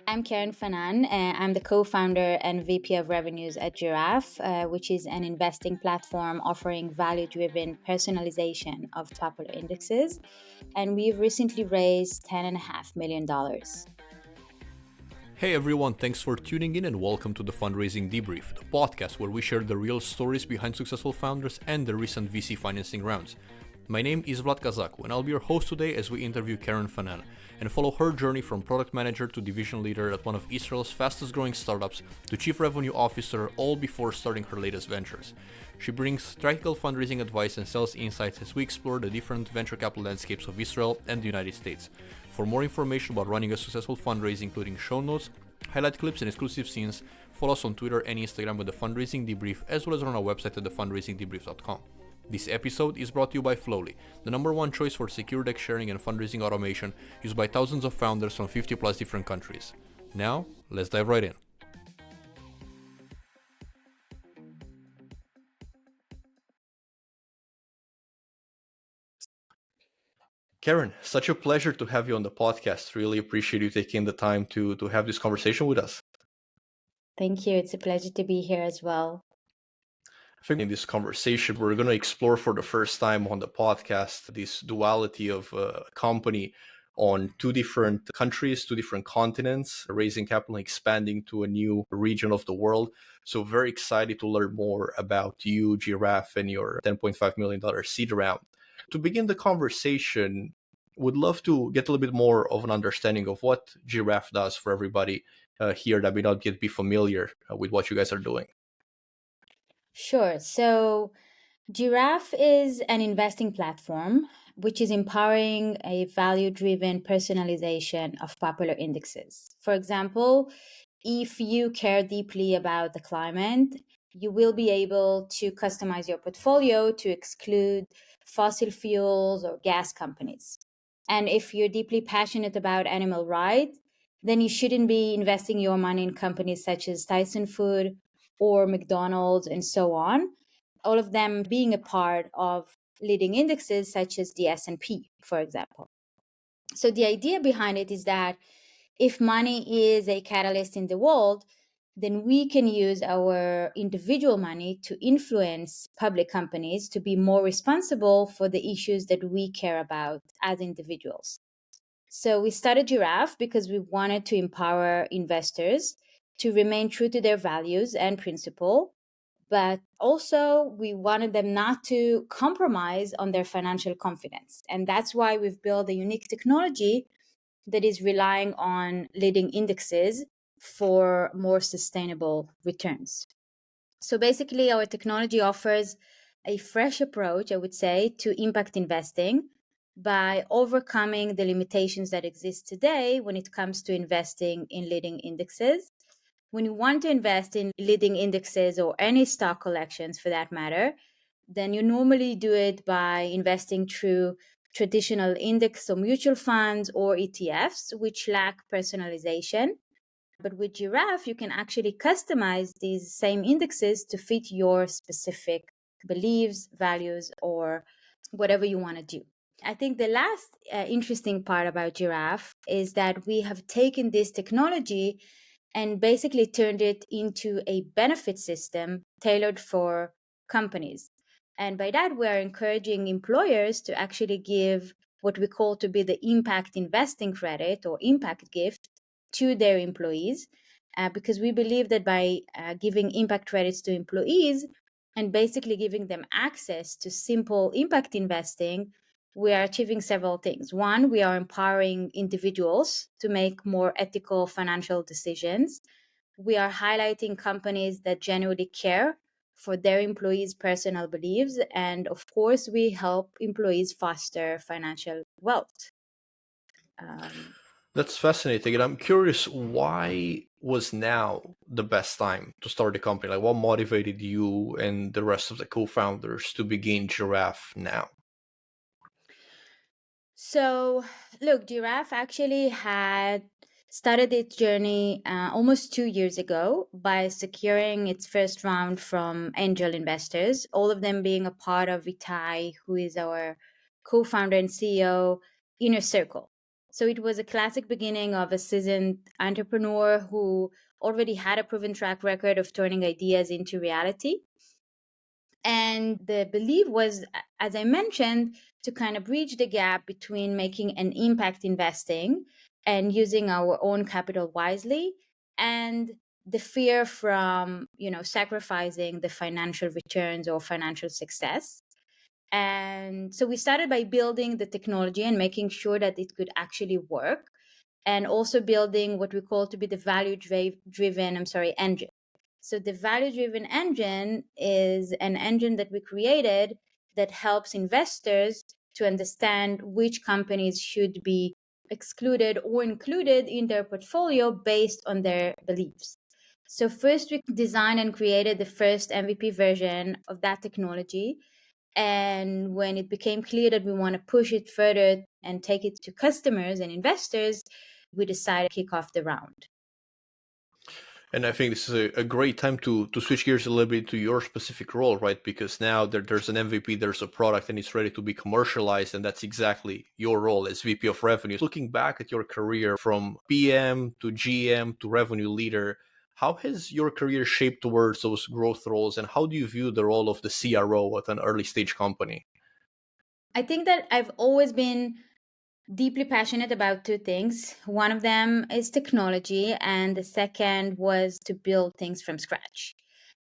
I'm Keren Fanan. I'm the co-founder and VP of Revenues at Giraffe, which is an investing platform offering value-driven personalization of popular indexes. And we've recently raised $10.5 million. Hey everyone, thanks for tuning in and welcome to the Fundraising Debrief, the podcast where we share the real stories behind successful founders and the recent VC financing rounds. My name is Vlad Cazacu and I'll be your host today as we interview Keren Fanan and follow her journey from product manager to division leader at one of Israel's fastest growing startups to chief revenue officer, all before starting her latest ventures. She brings practical fundraising advice and sales insights as we explore the different venture capital landscapes of Israel and the United States. For more information about running a successful fundraising, including show notes, highlight clips, and exclusive scenes, follow us on Twitter and Instagram with the Fundraising Debrief, as well as on our website at thefundraisingdebrief.com. This episode is brought to you by Flowlie, the number one choice for secure deck sharing and fundraising automation used by thousands of founders from 50 plus different countries. Now, let's dive right in. Keren, such a pleasure to have you on the podcast. Really appreciate you taking the time to have this conversation with us. Thank you. It's a pleasure to be here as well. I think in this conversation, we're going to explore for the first time on the podcast this duality of a company on two different countries, two different continents, raising capital and expanding to a new region of the world. So very excited to learn more about you, Giraffe, and your $10.5 million seed round. To begin the conversation, would love to get a little bit more of an understanding of what Giraffe does for everybody here that may not yet be familiar with what you guys are doing. Sure. So Giraffe is an investing platform which is empowering a value-driven personalization of popular indexes. For example, if you care deeply about the climate, you will be able to customize your portfolio to exclude fossil fuels or gas companies. And if you're deeply passionate about animal rights, then you shouldn't be investing your money in companies such as Tyson Food or McDonald's and so on, all of them being a part of leading indexes such as the S&P, for example. So the idea behind it is that if money is a catalyst in the world, then we can use our individual money to influence public companies to be more responsible for the issues that we care about as individuals. So we started Giraffe because we wanted to empower investors to remain true to their values and principle, but also we wanted them not to compromise on their financial confidence. And that's why we've built a unique technology that is relying on leading indexes for more sustainable returns. So basically, our technology offers a fresh approach, I would say, to impact investing by overcoming the limitations that exist today when it comes to investing in leading indexes. When you want to invest in leading indexes or any stock collections for that matter, then you normally do it by investing through traditional index or mutual funds or ETFs, which lack personalization. But with Giraffe, you can actually customize these same indexes to fit your specific beliefs, values, or whatever you want to do. I think the last interesting part about Giraffe is that we have taken this technology and basically turned it into a benefit system tailored for companies. And by that, we are encouraging employers to actually give what we call to be the impact investing credit or impact gift to their employees, because we believe that by giving impact credits to employees and basically giving them access to simple impact investing, we are achieving several things. One, we are empowering individuals to make more ethical financial decisions. We are highlighting companies that genuinely care for their employees' personal beliefs. And of course, we help employees foster financial wealth. That's fascinating. And I'm curious, why was now the best time to start the company? Like, what motivated you and the rest of the co-founders to begin Giraffe now? So, look, Giraffe actually had started its journey almost 2 years ago by securing its first round from angel investors, all of them being a part of Itai, who is our co-founder and CEO, inner circle. So it was a classic beginning of a seasoned entrepreneur who already had a proven track record of turning ideas into reality. And the belief was, as I mentioned, to kind of bridge the gap between making an impact investing and using our own capital wisely, and the fear from, sacrificing the financial returns or financial success. And so we started by building the technology and making sure that it could actually work, and also building what we call to be the driven, engine. So the value driven engine is an engine that we created that helps investors to understand which companies should be excluded or included in their portfolio based on their beliefs. So first we designed and created the first MVP version of that technology. And when it became clear that we want to push it further and take it to customers and investors, we decided to kick off the round. And I think this is a great time to switch gears a little bit to your specific role, right? Because now there's an MVP, there's a product, and it's ready to be commercialized. And that's exactly your role as VP of Revenue. Looking back at your career from PM to GM to revenue leader, how has your career shaped towards those growth roles? And how do you view the role of the CRO at an early stage company? I think that I've always been deeply passionate about two things. One of them is technology, and the second was to build things from scratch.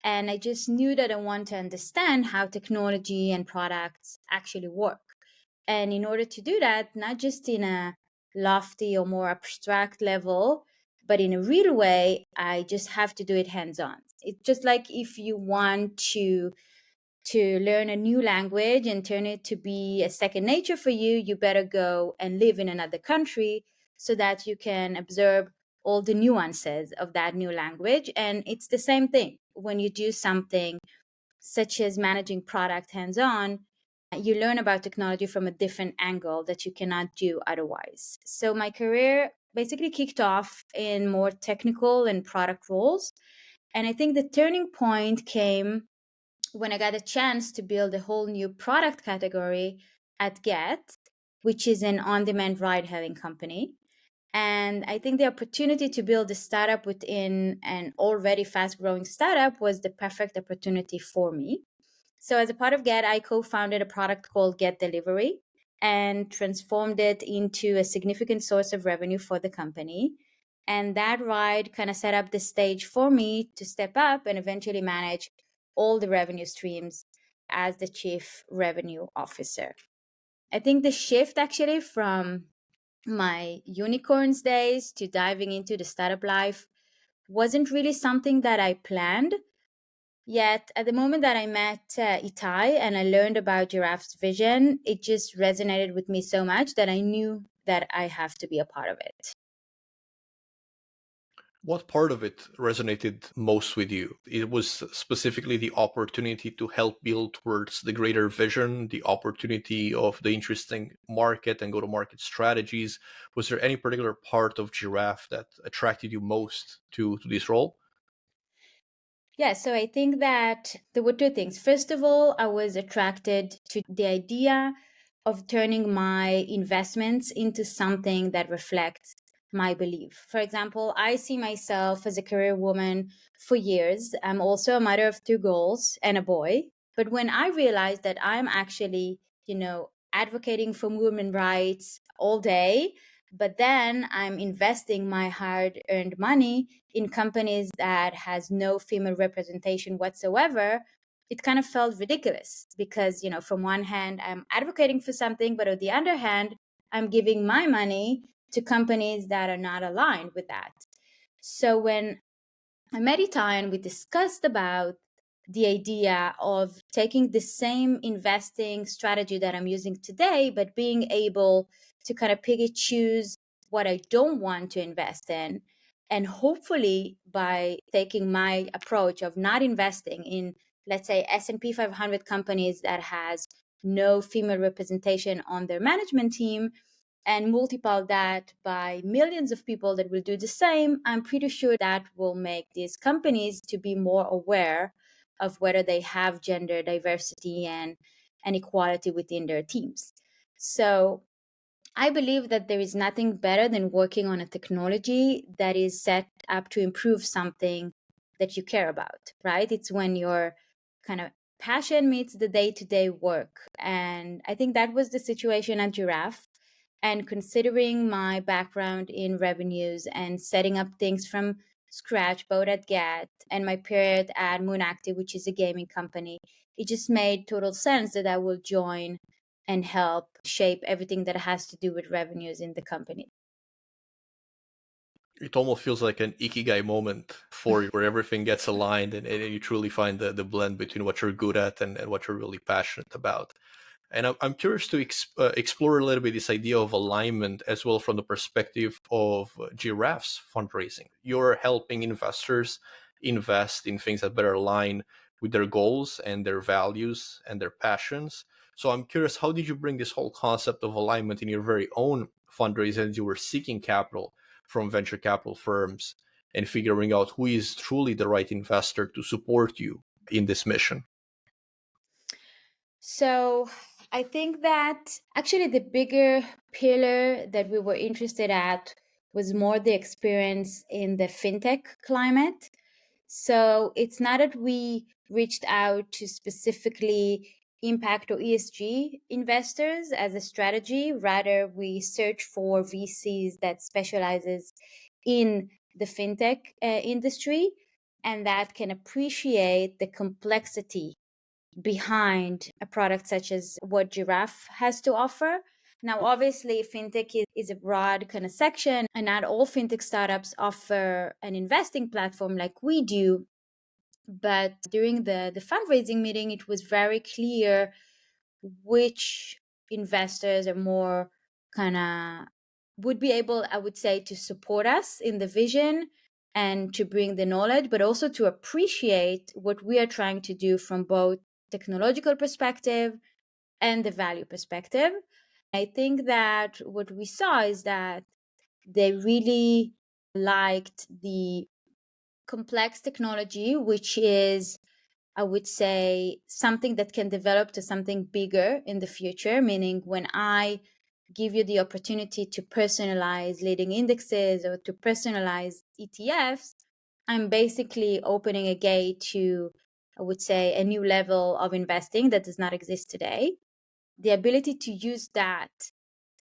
And I just knew that I want to understand how technology and products actually work. And in order to do that, not just in a lofty or more abstract level, but in a real way, I just have to do it hands on. It's just like if you want to learn a new language and turn it to be a second nature for you, you better go and live in another country so that you can observe all the nuances of that new language. And it's the same thing when you do something such as managing product hands on. You learn about technology from a different angle that you cannot do otherwise. So my career basically kicked off in more technical and product roles. And I think the turning point came when I got a chance to build a whole new product category at Get, which is an on demand ride hailing company. And I think the opportunity to build a startup within an already fast growing startup was the perfect opportunity for me. So, as a part of Get, I co founded a product called Get Delivery and transformed it into a significant source of revenue for the company. And that ride kind of set up the stage for me to step up and eventually manage all the revenue streams as the chief revenue officer. I think the shift actually from my unicorns days to diving into the startup life wasn't really something that I planned. Yet, at the moment that I met Itai and I learned about Giraffe's vision, it just resonated with me so much that I knew that I have to be a part of it. What part of it resonated most with you? It was specifically the opportunity to help build towards the greater vision, the opportunity of the interesting market and go to market strategies. Was there any particular part of Giraffe that attracted you most to this role? Yeah, so I think that there were two things. First of all, I was attracted to the idea of turning my investments into something that reflects my belief. For example, I see myself as a career woman for years. I'm also a mother of two girls and a boy. But when I realized that I'm actually, advocating for women rights all day, but then I'm investing my hard earned money in companies that has no female representation whatsoever, it kind of felt ridiculous because, from one hand, I'm advocating for something, but on the other hand, I'm giving my money to companies that are not aligned with that. So when I met Itai and we discussed about the idea of taking the same investing strategy that I'm using today, but being able to kind of pick and choose what I don't want to invest in. And hopefully by taking my approach of not investing in, let's say, S&P 500 companies that has no female representation on their management team, and multiply that by millions of people that will do the same, I'm pretty sure that will make these companies to be more aware of whether they have gender diversity and equality within their teams. So I believe that there is nothing better than working on a technology that is set up to improve something that you care about, right? It's when your kind of passion meets the day-to-day work. And I think that was the situation at Giraffe. And considering my background in revenues and setting up things from scratch, both at GAT and my period at Moon Active, which is a gaming company, it just made total sense that I will join and help shape everything that has to do with revenues in the company. It almost feels like an ikigai moment for you, where everything gets aligned and you truly find the blend between what you're good at and what you're really passionate about. And I'm curious to explore a little bit this idea of alignment as well from the perspective of Giraffe's fundraising. You're helping investors invest in things that better align with their goals and their values and their passions. So I'm curious, how did you bring this whole concept of alignment in your very own fundraising as you were seeking capital from venture capital firms and figuring out who is truly the right investor to support you in this mission? So I think that actually the bigger pillar that we were interested at was more the experience in the fintech climate. So it's not that we reached out to specifically impact or ESG investors as a strategy. Rather, we search for VCs that specializes in the fintech industry and that can appreciate the complexity behind a product such as what Giraffe has to offer. Now, obviously, fintech is a broad kind of section, and not all fintech startups offer an investing platform like we do. But during the fundraising meeting, it was very clear which investors are more kind of would be able, I would say, to support us in the vision and to bring the knowledge, but also to appreciate what we are trying to do from both technological perspective and the value perspective. I think that what we saw is that they really liked the complex technology, which is, I would say, something that can develop to something bigger in the future, meaning when I give you the opportunity to personalize leading indexes or to personalize ETFs, I'm basically opening a gate to, I would say, a new level of investing that does not exist today. The ability to use that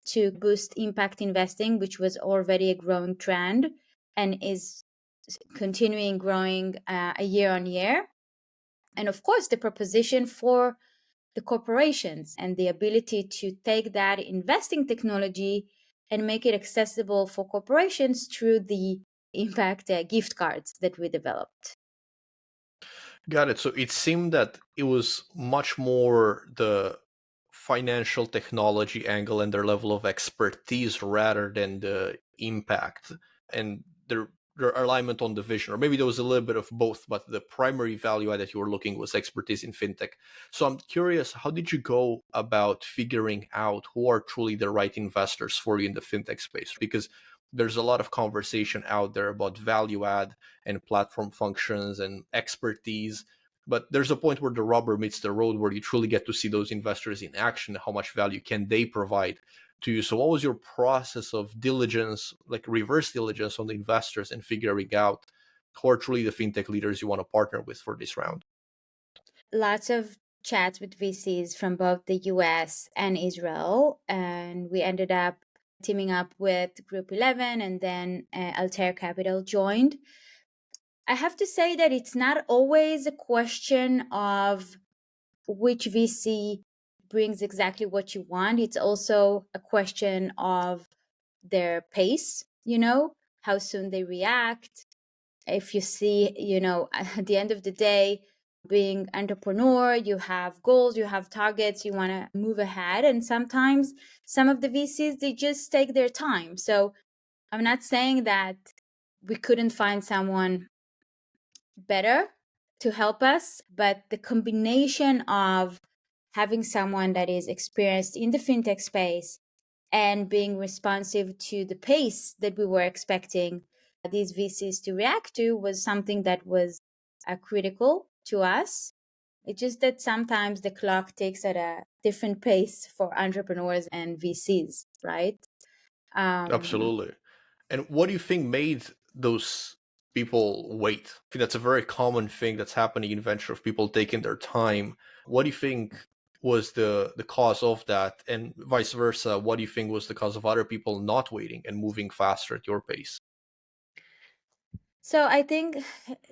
to boost impact investing, which was already a growing trend and is continuing growing a year on year. And of course, the proposition for the corporations and the ability to take that investing technology and make it accessible for corporations through the impact gift cards that we developed. Got it. So it seemed that it was much more the financial technology angle and their level of expertise rather than the impact and their alignment on the vision. Or maybe there was a little bit of both, but the primary value add that you were looking was expertise in fintech. So I'm curious, how did you go about figuring out who are truly the right investors for you in the fintech space? Because there's a lot of conversation out there about value add and platform functions and expertise. But there's a point where the rubber meets the road, where you truly get to see those investors in action. How much value can they provide to you? So, what was your process of diligence, like reverse diligence on the investors and figuring out who are truly the fintech leaders you want to partner with for this round? Lots of chats with VCs from both the US and Israel. And we ended up teaming up with Group 11, and then Altair Capital joined. I have to say that it's not always a question of which VC brings exactly what you want. It's also a question of their pace, how soon they react. If you see, at the end of the day, being entrepreneur, you have goals, you have targets, you want to move ahead. And sometimes some of the VCs, they just take their time. So I'm not saying that we couldn't find someone better to help us, but the combination of having someone that is experienced in the fintech space and being responsive to the pace that we were expecting these VCs to react to was something that was critical to us. It's just that sometimes the clock ticks at a different pace for entrepreneurs and VCs, right? Absolutely. And what do you think made those people wait? I think that's a very common thing that's happening in venture, of people taking their time. What do you think was the cause of that? And vice versa, what do you think was the cause of other people not waiting and moving faster at your pace? So I think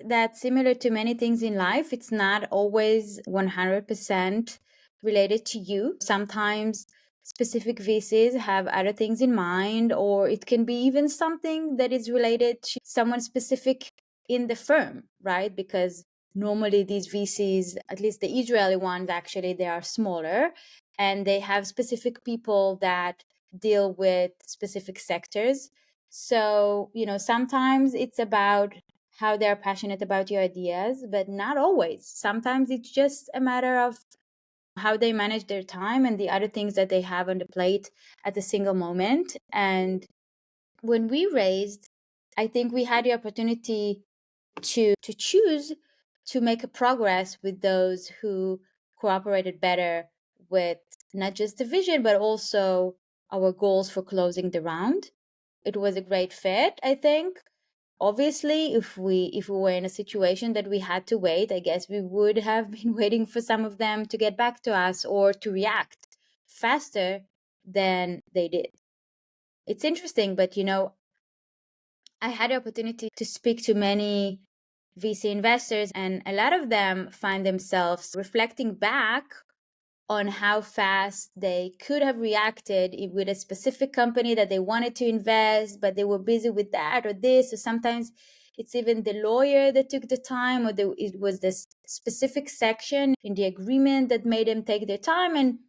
that similar to many things in life, it's not always 100% related to you. Sometimes specific VCs have other things in mind, or it can be even something that is related to someone specific in the firm, right? Because normally these VCs, at least the Israeli ones, actually, they are smaller and they have specific people that deal with specific sectors. So, sometimes it's about how they're passionate about your ideas, but not always. Sometimes it's just a matter of how they manage their time and the other things that they have on the plate at a single moment. And when we raised, I think we had the opportunity to choose to make a progress with those who cooperated better with not just the vision, but also our goals for closing the round. It was a great fit, I think. Obviously, if we were in a situation that we had to wait, I guess we would have been waiting for some of them to get back to us or to react faster than they did. It's interesting, but I had the opportunity to speak to many VC investors, and a lot of them find themselves reflecting back on how fast they could have reacted with a specific company that they wanted to invest, but they were busy with that or this. Or sometimes it's even the lawyer that took the time, or it was this specific section in the agreement that made them take their time. And,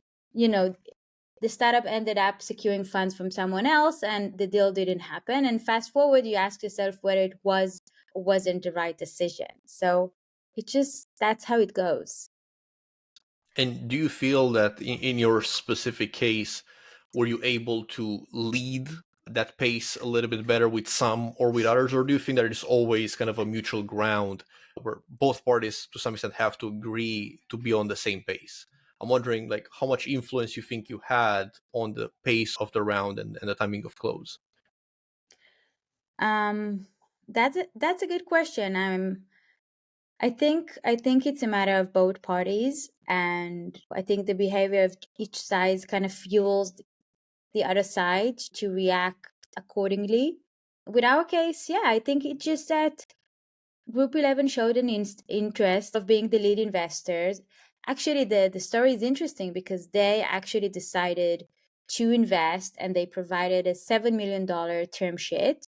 the startup ended up securing funds from someone else and the deal didn't happen. And fast forward, you ask yourself whether it was or wasn't the right decision. So that's how it goes. And do you feel that in your specific case, were you able to lead that pace a little bit better with some or with others? Or do you think that it's always kind of a mutual ground where both parties to some extent have to agree to be on the same pace? I'm wondering like how much influence you think you had on the pace of the round and the timing of close. Um, that's a good question. I think it's a matter of both parties, and I think the behavior of each side kind of fuels the other side to react accordingly. With our case, yeah, I think it just that Group 11 showed an interest of being the lead investors. Actually, the story is interesting because they actually decided to invest and they provided a $7 million term sheet.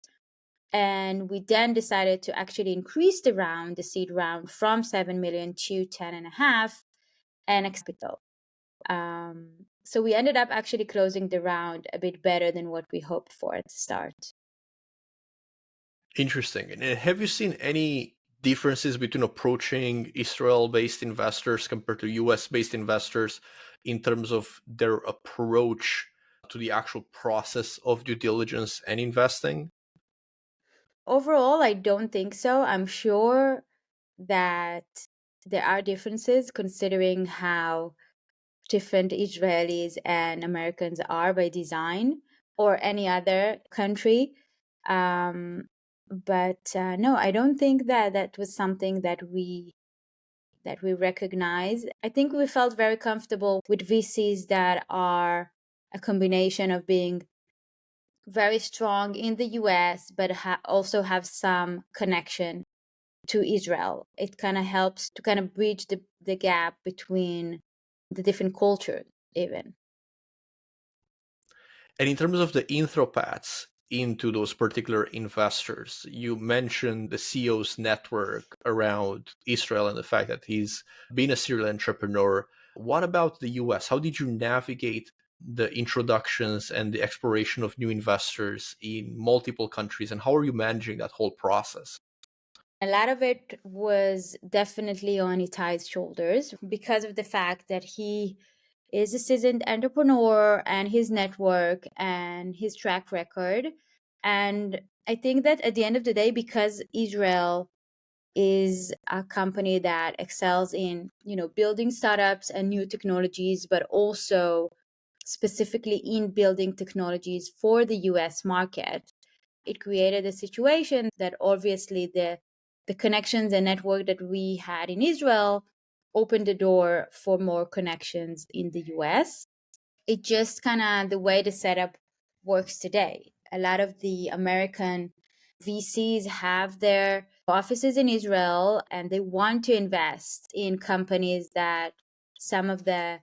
And we then decided to actually increase the seed round from 7 million to 10 and a half and capital. So we ended up actually closing the round a bit better than what we hoped for at the start. Interesting. And have you seen any differences between approaching Israel-based investors compared to US-based investors in terms of their approach to the actual process of due diligence and investing? Overall, I don't think so. I'm sure that there are differences considering how different Israelis and Americans are by design or any other country. But no, I don't think that that was something that we recognize. I think we felt very comfortable with VCs that are a combination of being very strong in the US, but also have some connection to Israel. It kind of helps to kind of bridge the gap between the different cultures, even. And in terms of the intro paths into those particular investors, you mentioned the CEO's network around Israel and the fact that he's been a serial entrepreneur. What about the US? How did you navigate the introductions and the exploration of new investors in multiple countries? And how are you managing that whole process? A lot of it was definitely on Itai's shoulders because of the fact that he is a seasoned entrepreneur and his network and his track record. And I think that at the end of the day, because Israel is a company that excels in, building startups and new technologies, but also specifically in building technologies for the US market. It created a situation that obviously the connections and network that we had in Israel opened the door for more connections in the US. It just kind of the way the setup works today. A lot of the American VCs have their offices in Israel, and they want to invest in companies that some of the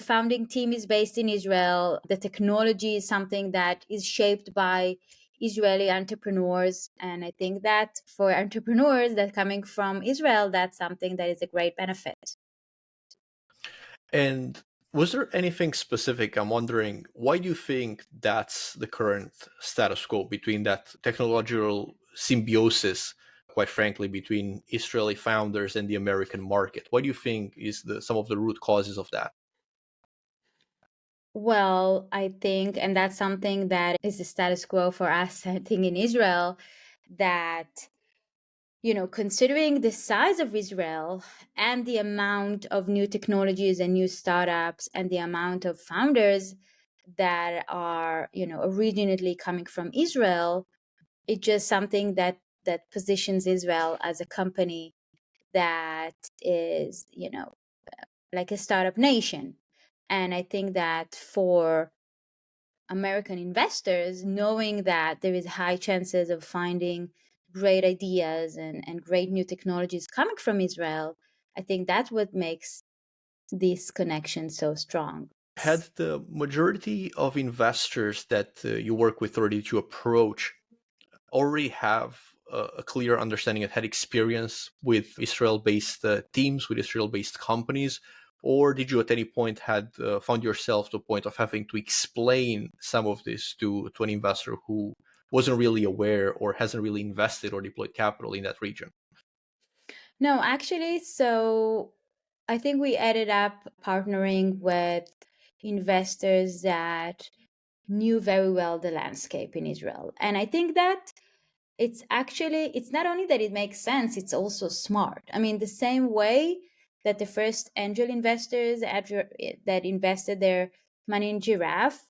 founding team is based in Israel. The technology is something that is shaped by Israeli entrepreneurs. And I think that for entrepreneurs that coming from Israel, that's something that is a great benefit. And was there anything specific? I'm wondering, why do you think that's the current status quo between that technological symbiosis, quite frankly, between Israeli founders and the American market? What do you think is some of the root causes of that? Well, I think, and that's something that is the status quo for us, I think, in Israel, that, considering the size of Israel and the amount of new technologies and new startups and the amount of founders that are, originally coming from Israel, it's just something that positions Israel as a company that is, like a startup nation. And I think that for American investors, knowing that there is high chances of finding great ideas and great new technologies coming from Israel, I think that's what makes this connection so strong. Had the majority of investors that you work with already to approach already have a clear understanding and had experience with Israel-based teams, with Israel-based companies, or did you at any point had found yourself to a point of having to explain some of this to an investor who wasn't really aware or hasn't really invested or deployed capital in that region? No, actually, so I think we ended up partnering with investors that knew very well the landscape in Israel. And I think that it's not only that it makes sense, it's also smart. I mean, the same way that the first angel investors that invested their money in Giraffe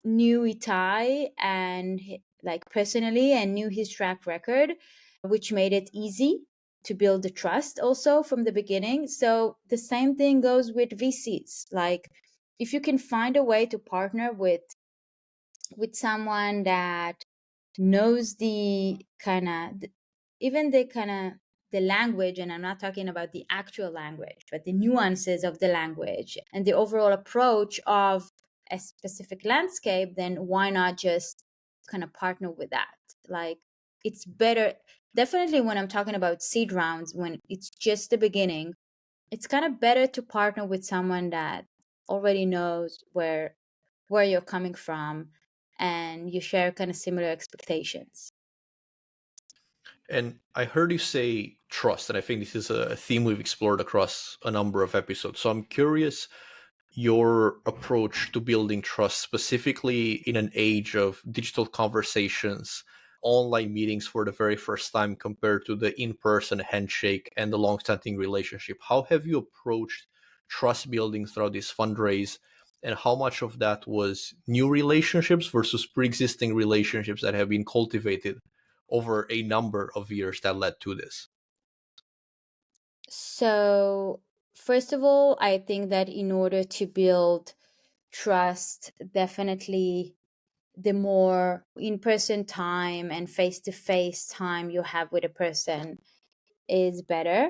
knew Itai and like personally and knew his track record, which made it easy to build the trust also from the beginning. So the same thing goes with VCs. Like if you can find a way to partner with someone that knows the kind of even the kind of the language, and I'm not talking about the actual language but the nuances of the language and the overall approach of a specific landscape, then why not just kind of partner with that? Like it's better, definitely when I'm talking about seed rounds, when it's just the beginning, it's kind of better to partner with someone that already knows where you're coming from and you share kind of similar expectations. And I heard you say trust, and I think this is a theme we've explored across a number of episodes. So I'm curious your approach to building trust, specifically in an age of digital conversations, online meetings for the very first time compared to the in person handshake and the long standing relationship. How have you approached trust building throughout this fundraise? And how much of that was new relationships versus pre existing relationships that have been cultivated over a number of years that led to this? So, first of all, I think that in order to build trust, definitely the more in person time and face to face time you have with a person is better.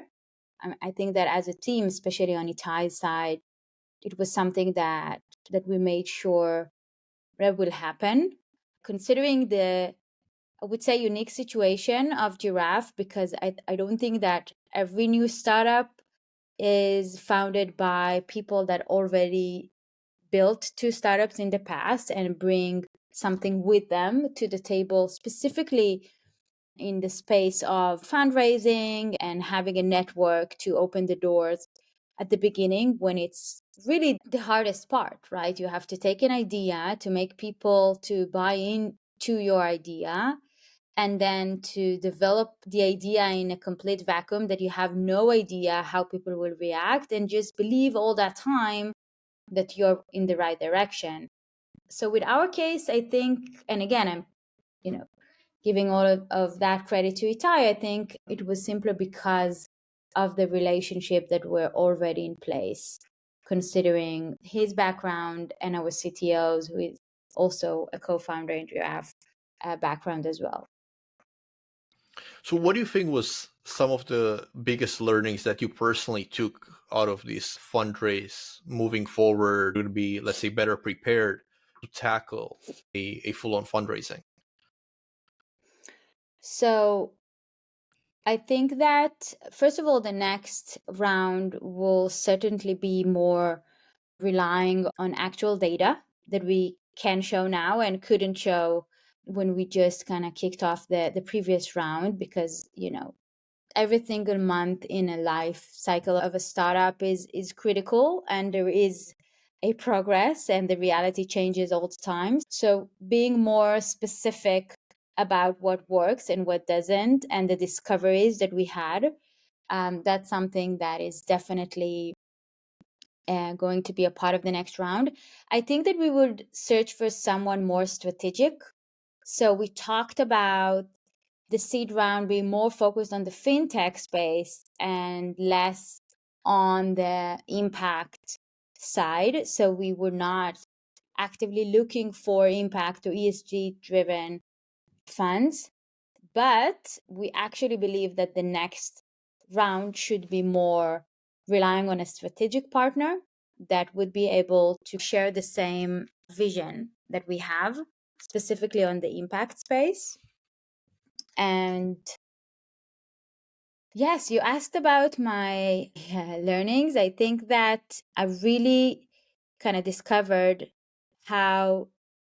I think that as a team, especially on Itai's side, it was something that we made sure that will happen. Considering the, I would say, unique situation of Giraffe, because I don't think that every new startup is founded by people that already built two startups in the past and bring something with them to the table, specifically in the space of fundraising and having a network to open the doors at the beginning when it's really the hardest part, right? You have to take an idea to make people to buy in to your idea, and then to develop the idea in a complete vacuum that you have no idea how people will react, and just believe all that time that you're in the right direction. So with our case, I think, and again, I'm, giving all of that credit to Itai, I think it was simply because of the relationship that were already in place, considering his background and our CTO's, who is also a co-founder in Giraffe, background as well. So, what do you think was some of the biggest learnings that you personally took out of this fundraise moving forward to be, let's say, better prepared to tackle a full on fundraising? So I think that, first of all, the next round will certainly be more relying on actual data that we can show now and couldn't show when we just kind of kicked off the previous round, because every single month in a life cycle of a startup is critical, and there is a progress, and the reality changes all the time. So being more specific about what works and what doesn't, and the discoveries that we had, that's something that is definitely going to be a part of the next round. I think that we would search for someone more strategic. So we talked about the seed round being more focused on the fintech space and less on the impact side. So we were not actively looking for impact or ESG driven funds, but we actually believe that the next round should be more relying on a strategic partner that would be able to share the same vision that we have, specifically on the impact space. And yes, you asked about my learnings. I think that I really kind of discovered how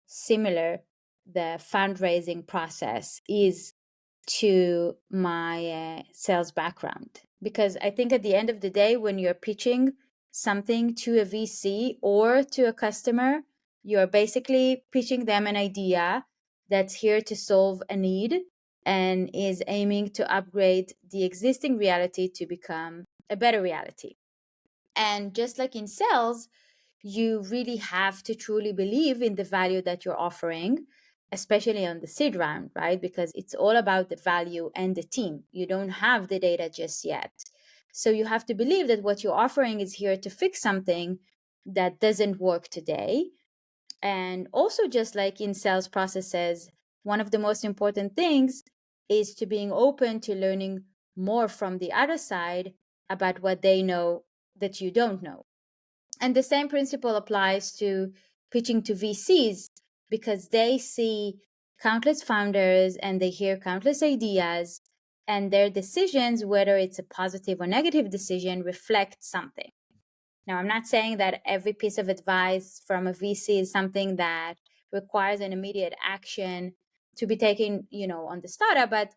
similar the fundraising process is to my sales background. Because I think at the end of the day, when you're pitching something to a VC or to a customer, you're basically pitching them an idea that's here to solve a need and is aiming to upgrade the existing reality to become a better reality. And just like in sales, you really have to truly believe in the value that you're offering, especially on the seed round, right? Because it's all about the value and the team. You don't have the data just yet. So you have to believe that what you're offering is here to fix something that doesn't work today. And also, just like in sales processes, one of the most important things is to being open to learning more from the other side about what they know that you don't know. And the same principle applies to pitching to VCs, because they see countless founders and they hear countless ideas, and their decisions, whether it's a positive or negative decision, reflect something. Now, I'm not saying that every piece of advice from a VC is something that requires an immediate action to be taken, on the startup, but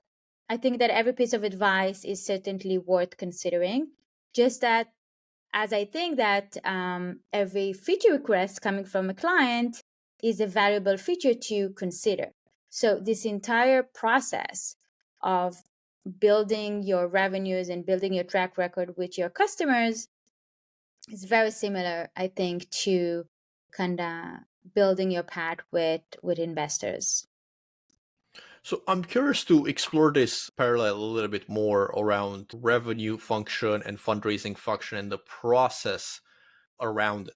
I think that every piece of advice is certainly worth considering. Just that, as I think that every feature request coming from a client is a valuable feature to consider. So this entire process of building your revenues and building your track record with your customers is very similar, I think, to kind of building your path with investors. So I'm curious to explore this parallel a little bit more around revenue function and fundraising function and the process around it.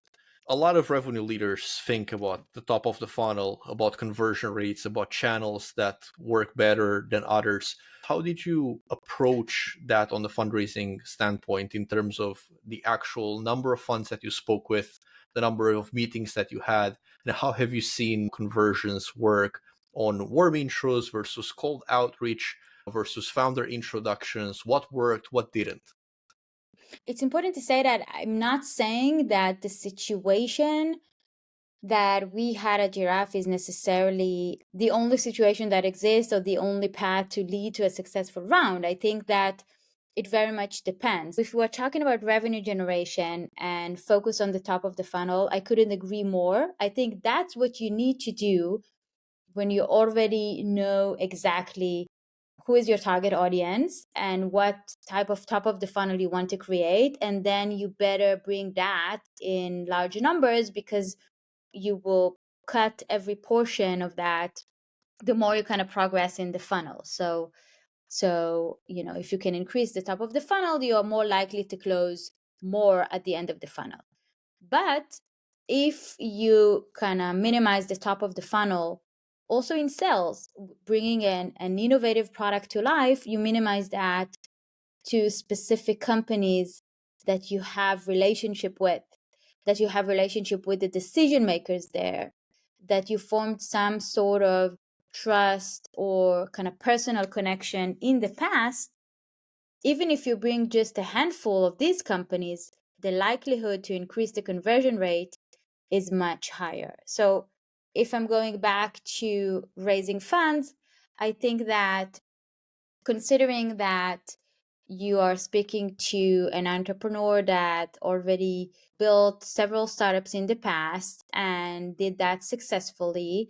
A lot of revenue leaders think about the top of the funnel, about conversion rates, about channels that work better than others. How did you approach that on the fundraising standpoint in terms of the actual number of funds that you spoke with, the number of meetings that you had, and how have you seen conversions work on warm intros versus cold outreach versus founder introductions? What worked, what didn't? It's important to say that I'm not saying that the situation that we had at Giraffe is necessarily the only situation that exists or the only path to lead to a successful round. I think that it very much depends. If we're talking about revenue generation and focus on the top of the funnel, I couldn't agree more. I think that's what you need to do when you already know exactly who is your target audience and what type of top of the funnel you want to create. And then you better bring that in large numbers, because you will cut every portion of that the more you kind of progress in the funnel. So, if you can increase the top of the funnel, you are more likely to close more at the end of the funnel. But if you kind of minimize the top of the funnel, also in sales, bringing in an innovative product to life, you minimize that to specific companies that you have relationship with, the decision makers there, that you formed some sort of trust or kind of personal connection in the past. Even if you bring just a handful of these companies, the likelihood to increase the conversion rate is much higher. So if I'm going back to raising funds, I think that considering that you are speaking to an entrepreneur that already built several startups in the past and did that successfully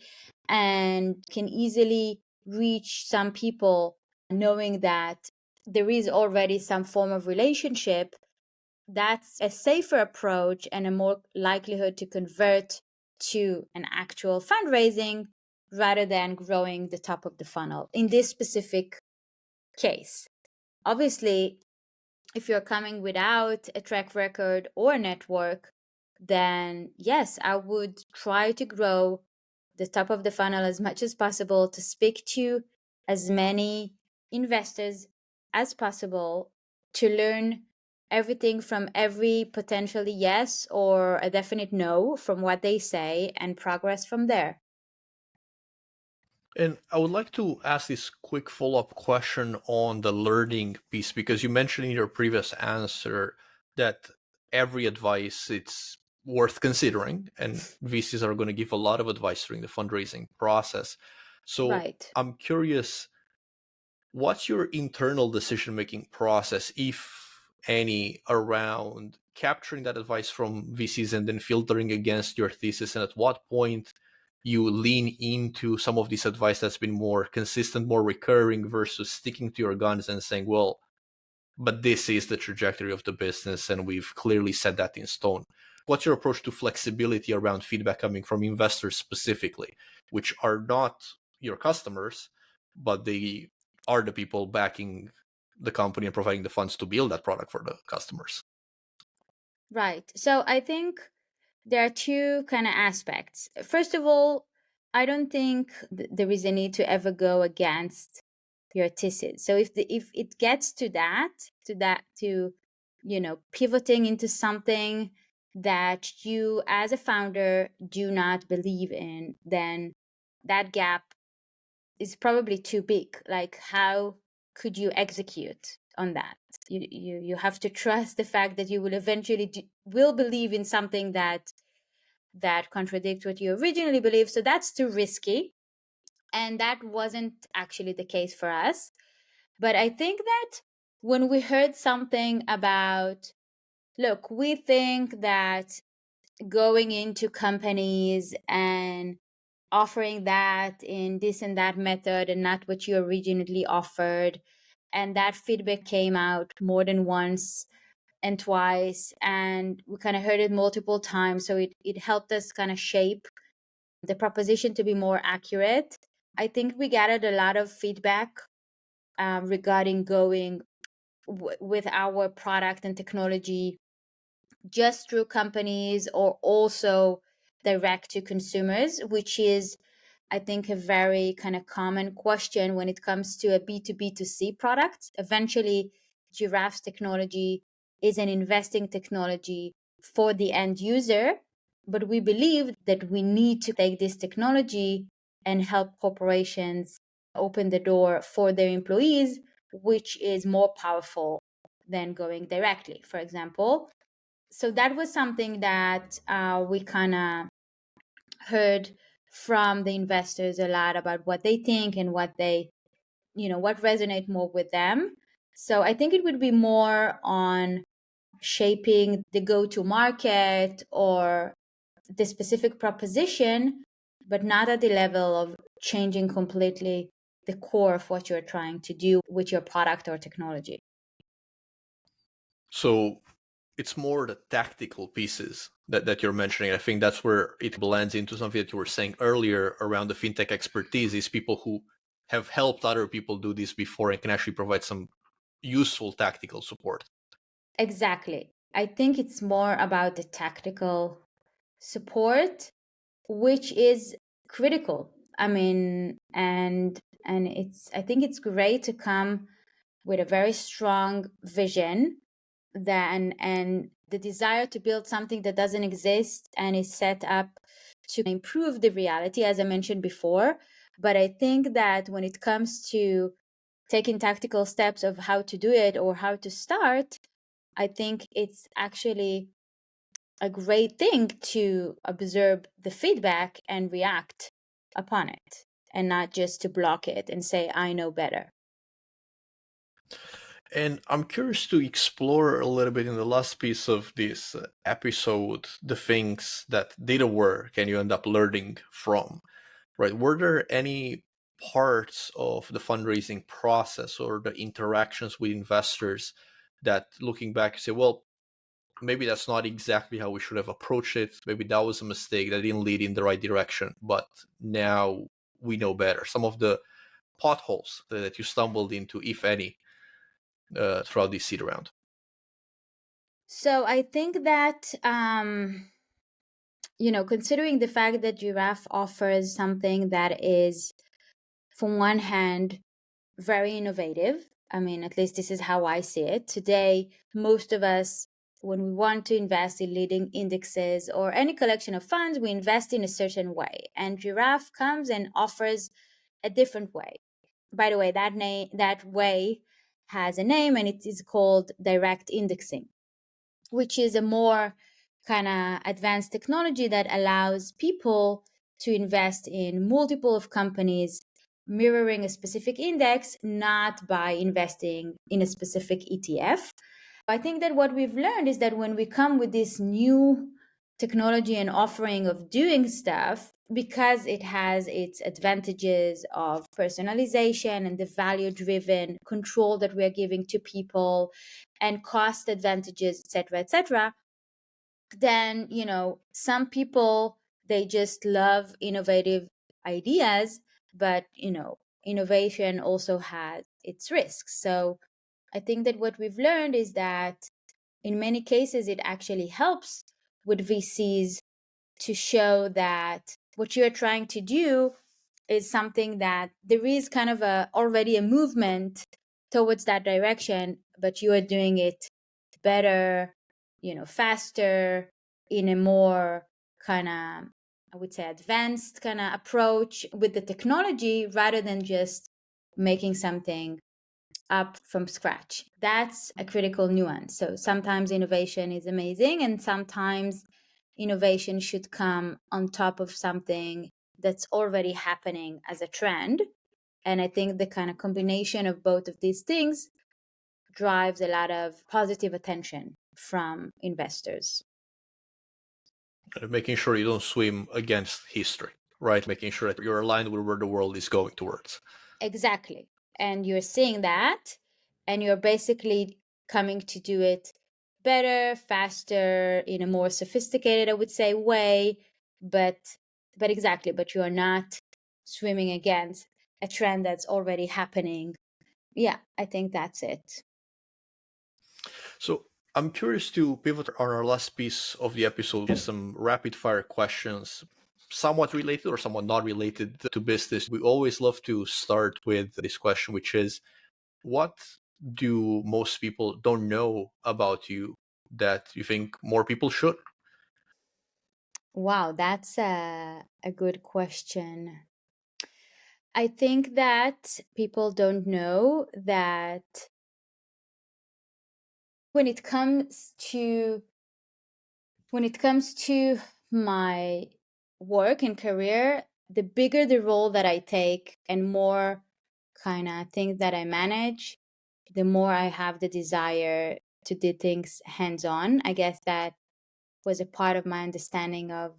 and can easily reach some people, knowing that there is already some form of relationship, that's a safer approach and a more likelihood to convert to an actual fundraising rather than growing the top of the funnel in this specific case. Obviously, if you're coming without a track record or a network, then yes, I would try to grow the top of the funnel as much as possible, to speak to as many investors as possible, to learn everything from every potentially yes or a definite no from what they say, and progress from there. And I would like to ask this quick follow-up question on the learning piece, because you mentioned in your previous answer that every advice it's worth considering, and VCs are going to give a lot of advice during the fundraising process. So Right. I'm curious, what's your internal decision-making process, if any, around capturing that advice from VCs and then filtering against your thesis? And at what point you lean into some of this advice that's been more consistent, more recurring, versus sticking to your guns and saying, well, but this is the trajectory of the business and we've clearly set that in stone? What's your approach to flexibility around feedback coming from investors specifically, which are not your customers, but they are the people backing the company and providing the funds to build that product for the customers? Right. So I think there are two kind of aspects. First of all, I don't think there is a need to ever go against your thesis. So if it gets to pivoting into something that you as a founder do not believe in, then that gap is probably too big. Like, how could you execute on that? You have to trust the fact that you will eventually will believe in something that contradicts what you originally believed. So that's too risky, and that wasn't actually the case for us. But I think that when we heard something about, look, we think that going into companies and offering that in this and that method and not what you originally offered, and that feedback came out more than once and twice, and we kind of heard it multiple times, so it helped us kind of shape the proposition to be more accurate. I think we gathered a lot of feedback regarding going with our product and technology just through companies or also direct to consumers, which is, I think, a very kind of common question when it comes to a B2B2C product. Eventually, Giraffe's technology is an investing technology for the end user, but we believe that we need to take this technology and help corporations open the door for their employees, which is more powerful than going directly, for example. So that was something that we kind of heard from the investors a lot about what they think and what what resonate more with them. So I think it would be more on shaping the go-to market or the specific proposition, but not at the level of changing completely the core of what you're trying to do with your product or technology. So it's more the tactical pieces that you're mentioning. I think that's where it blends into something that you were saying earlier around the fintech expertise, is people who have helped other people do this before and can actually provide some useful tactical support. Exactly. I think it's more about the tactical support, which is critical. I mean, and it's, I think it's great to come with a very strong vision that and the desire to build something that doesn't exist and is set up to improve the reality, as I mentioned before. But I think that when it comes to taking tactical steps of how to do it or how to start, I think it's actually a great thing to observe the feedback and react upon it, and not just to block it and say, I know better. And I'm curious to explore a little bit in the last piece of this episode the things that didn't work and you end up learning from, right? Were there any parts of the fundraising process or the interactions with investors that, looking back, you say, well, maybe that's not exactly how we should have approached it. Maybe that was a mistake that didn't lead in the right direction, but now we know better. Some of the potholes that you stumbled into, if any, throughout this seed round. So I think that considering the fact that Giraffe offers something that is, from one hand, very innovative. I mean, at least this is how I see it. Today, most of us, when we want to invest in leading indexes or any collection of funds, we invest in a certain way. And Giraffe comes and offers a different way. By the way, that way has a name, and it is called direct indexing, which is a more kind of advanced technology that allows people to invest in multiple of companies mirroring a specific index, not by investing in a specific ETF. I think that what we've learned is that when we come with this new technology and offering of doing stuff, because it has its advantages of personalization and the value driven control that we are giving to people and cost advantages, etc., then some people, they just love innovative ideas, but innovation also has its risks. So I think that what we've learned is that in many cases it actually helps with VCs to show that what you're trying to do is something that there is kind of already a movement towards that direction, but you are doing it better, faster, in a more kind of, I would say, advanced kind of approach with the technology, rather than just making something up from scratch. That's a critical nuance. So sometimes innovation is amazing, and sometimes innovation should come on top of something that's already happening as a trend. And I think the kind of combination of both of these things drives a lot of positive attention from investors. Making sure you don't swim against history, right? Making sure that you're aligned with where the world is going towards. Exactly. And you're seeing that, and you're basically coming to do it better, faster, in a more sophisticated, I would say, way. But exactly, but you are not swimming against a trend that's already happening. Yeah, I think that's it. So I'm curious to pivot on our last piece of the episode, is some rapid fire questions, somewhat related or somewhat not related to business. We always love to start with this question, which is, what do most people don't know about you that you think more people should? Wow, that's a good question. I think that people don't know that when it comes to my work and career, the bigger the role that I take and more kind of things that I manage, the more I have the desire to do things hands on. I guess that was a part of my understanding of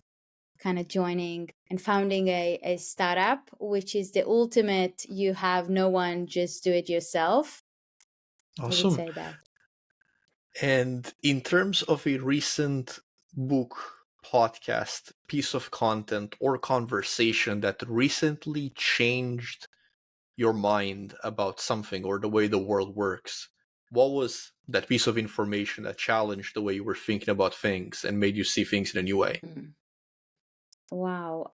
kind of joining and founding a startup, which is the ultimate, you have no one, just do it yourself. I would Awesome. say that. And in terms of a recent book, podcast, piece of content, or conversation that recently changed your mind about something or the way the world works, what was that piece of information that challenged the way you were thinking about things and made you see things in a new way? Wow.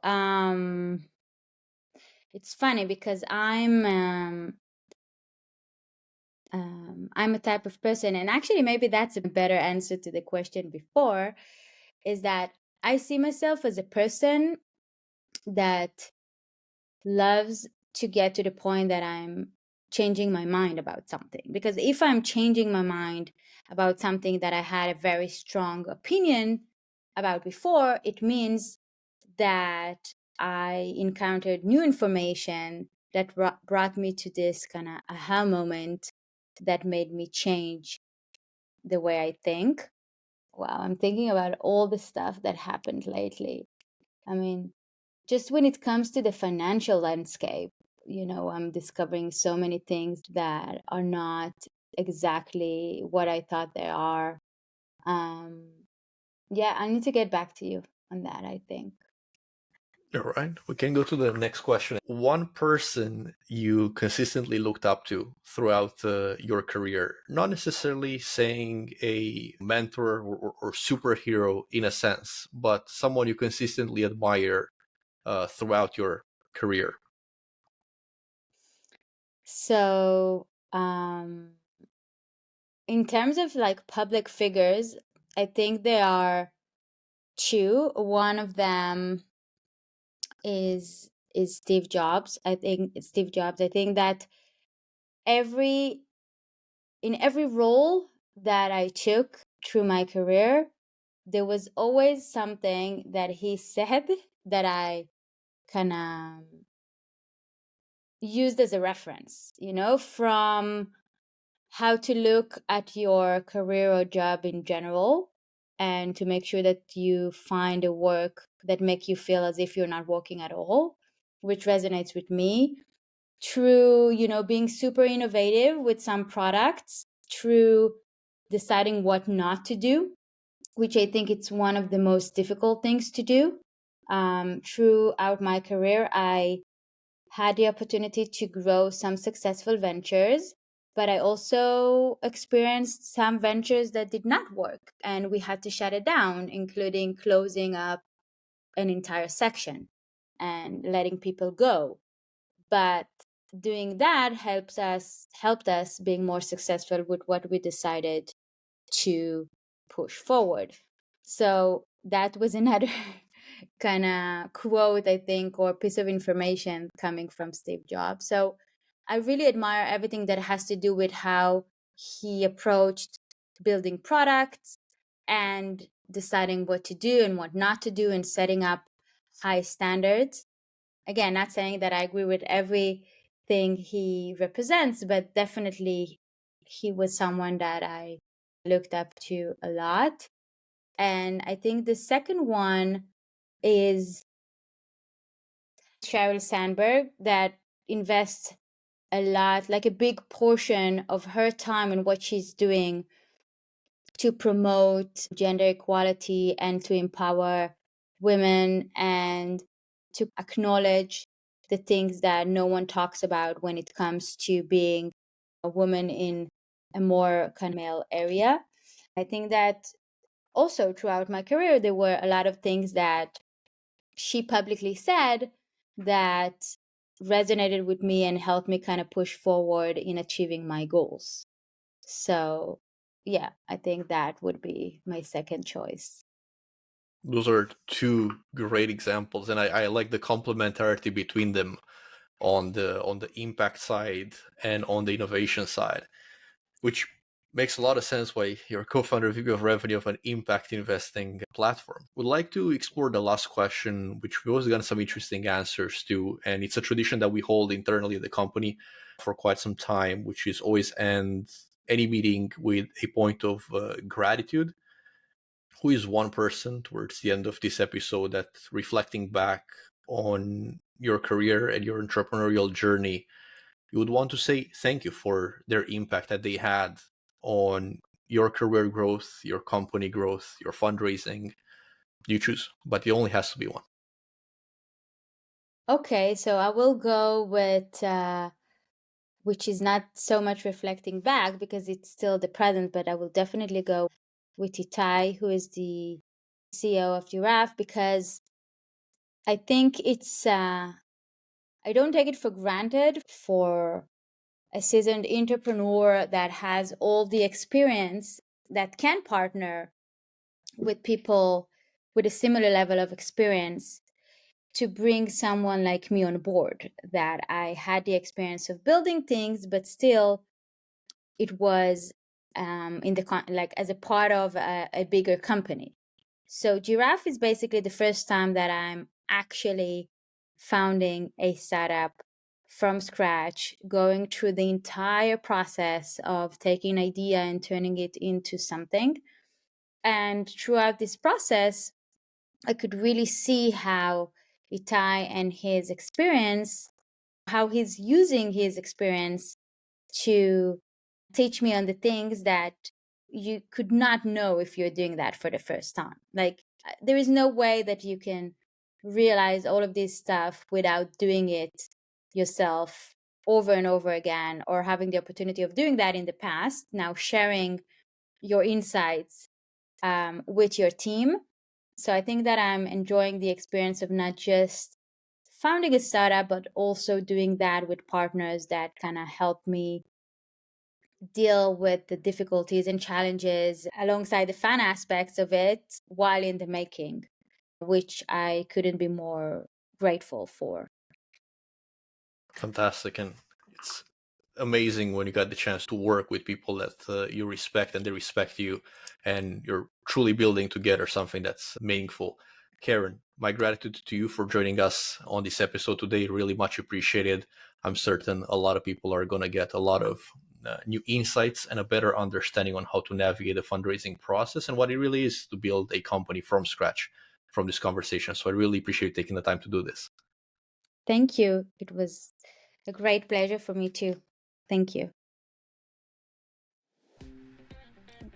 It's funny because I'm a type of person, and actually maybe that's a better answer to the question before, is that I see myself as a person that loves to get to the point that I'm changing my mind about something. Because if I'm changing my mind about something that I had a very strong opinion about before, it means that I encountered new information that brought me to this kind of aha moment that made me change the way I think. Wow, I'm thinking about all the stuff that happened lately. I mean, just when it comes to the financial landscape, I'm discovering so many things that are not exactly what I thought they are. Um, yeah, I need to get back to you on that, I think. All right, we can go to the next question. One person you consistently looked up to throughout your career, not necessarily saying a mentor or superhero in a sense, but someone you consistently admire throughout your career. So, in terms of like public figures, I think there are two. One of them is Steve Jobs. I think Steve Jobs. I think that every in every role that I took through my career, there was always something that he said that I kind of used as a reference, from how to look at your career or job in general, and to make sure that you find a work that make you feel as if you're not working at all, which resonates with me, through being super innovative with some products, through deciding what not to do, which I think it's one of the most difficult things to do. Throughout my career, I had the opportunity to grow some successful ventures, but I also experienced some ventures that did not work and we had to shut it down, including closing up an entire section and letting people go. But doing that helped us being more successful with what we decided to push forward. So that was another kind of quote, I think, or piece of information coming from Steve Jobs. So I really admire everything that has to do with how he approached building products and deciding what to do and what not to do and setting up high standards. Again, not saying that I agree with everything he represents, but definitely he was someone that I looked up to a lot. And I think the second one is Sheryl Sandberg, that invests a lot, like a big portion of her time and what she's doing to promote gender equality and to empower women and to acknowledge the things that no one talks about when it comes to being a woman in a more kind of male area. I think that also throughout my career, there were a lot of things that she publicly said that resonated with me and helped me kind of push forward in achieving my goals. So, yeah, I think that would be my second choice. Those are two great examples, and I like the complementarity between them on the impact side and on the innovation side, which makes a lot of sense why you're co-founder VP of revenue of an impact investing platform. Would like to explore the last question, which we always got some interesting answers to, and it's a tradition that we hold internally at the company for quite some time, which is always end any meeting with a point of gratitude. who is one person towards the end of this episode that, reflecting back on your career and your entrepreneurial journey, you would want to say thank you for their impact that they had on your career growth, your company growth, your fundraising? You choose, but it only has to be one. Okay, so I will go with which is not so much reflecting back because it's still the present, but I will definitely go with Itai, who is the CEO of Giraffe, because I think it's, I don't take it for granted for a seasoned entrepreneur that has all the experience that can partner with people with a similar level of experience to bring someone like me on board, that I had the experience of building things, but still it was in the like as a part of a bigger company. So Giraffe is basically the first time that I'm actually founding a startup from scratch, going through the entire process of taking an idea and turning it into something. And throughout this process, I could really see how Itai and his experience, how he's using his experience to teach me on the things that you could not know if you're doing that for the first time. Like, there is no way that you can realize all of this stuff without doing it yourself over and over again, or having the opportunity of doing that in the past, now sharing your insights with your team. So I think that I'm enjoying the experience of not just founding a startup, but also doing that with partners that kind of help me deal with the difficulties and challenges alongside the fun aspects of it while in the making, which I couldn't be more grateful for. Fantastic. And it's amazing when you got the chance to work with people that you respect and they respect you, and you're truly building together something that's meaningful. Keren, my gratitude to you for joining us on this episode today. Really much appreciated. I'm certain a lot of people are going to get a lot of new insights and a better understanding on how to navigate the fundraising process and what it really is to build a company from scratch from this conversation. So I really appreciate taking the time to do this. Thank you. It was a great pleasure for me too. Thank you.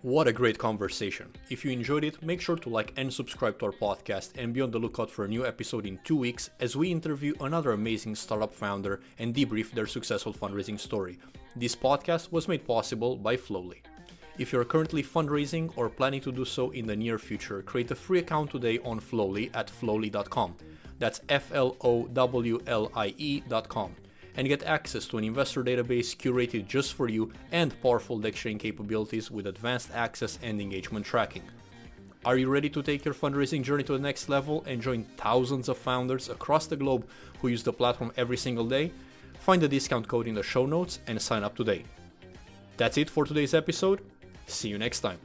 What a great conversation. If you enjoyed it, make sure to like and subscribe to our podcast and be on the lookout for a new episode in 2 weeks as we interview another amazing startup founder and debrief their successful fundraising story. This podcast was made possible by Flowlie. If you're currently fundraising or planning to do so in the near future, create a free account today on Flowlie at flowlie.com. That's FLOWLIE.com. And get access to an investor database curated just for you and powerful deck sharing capabilities with advanced access and engagement tracking. Are you ready to take your fundraising journey to the next level and join thousands of founders across the globe who use the platform every single day? Find the discount code in the show notes and sign up today. That's it for today's episode. See you next time.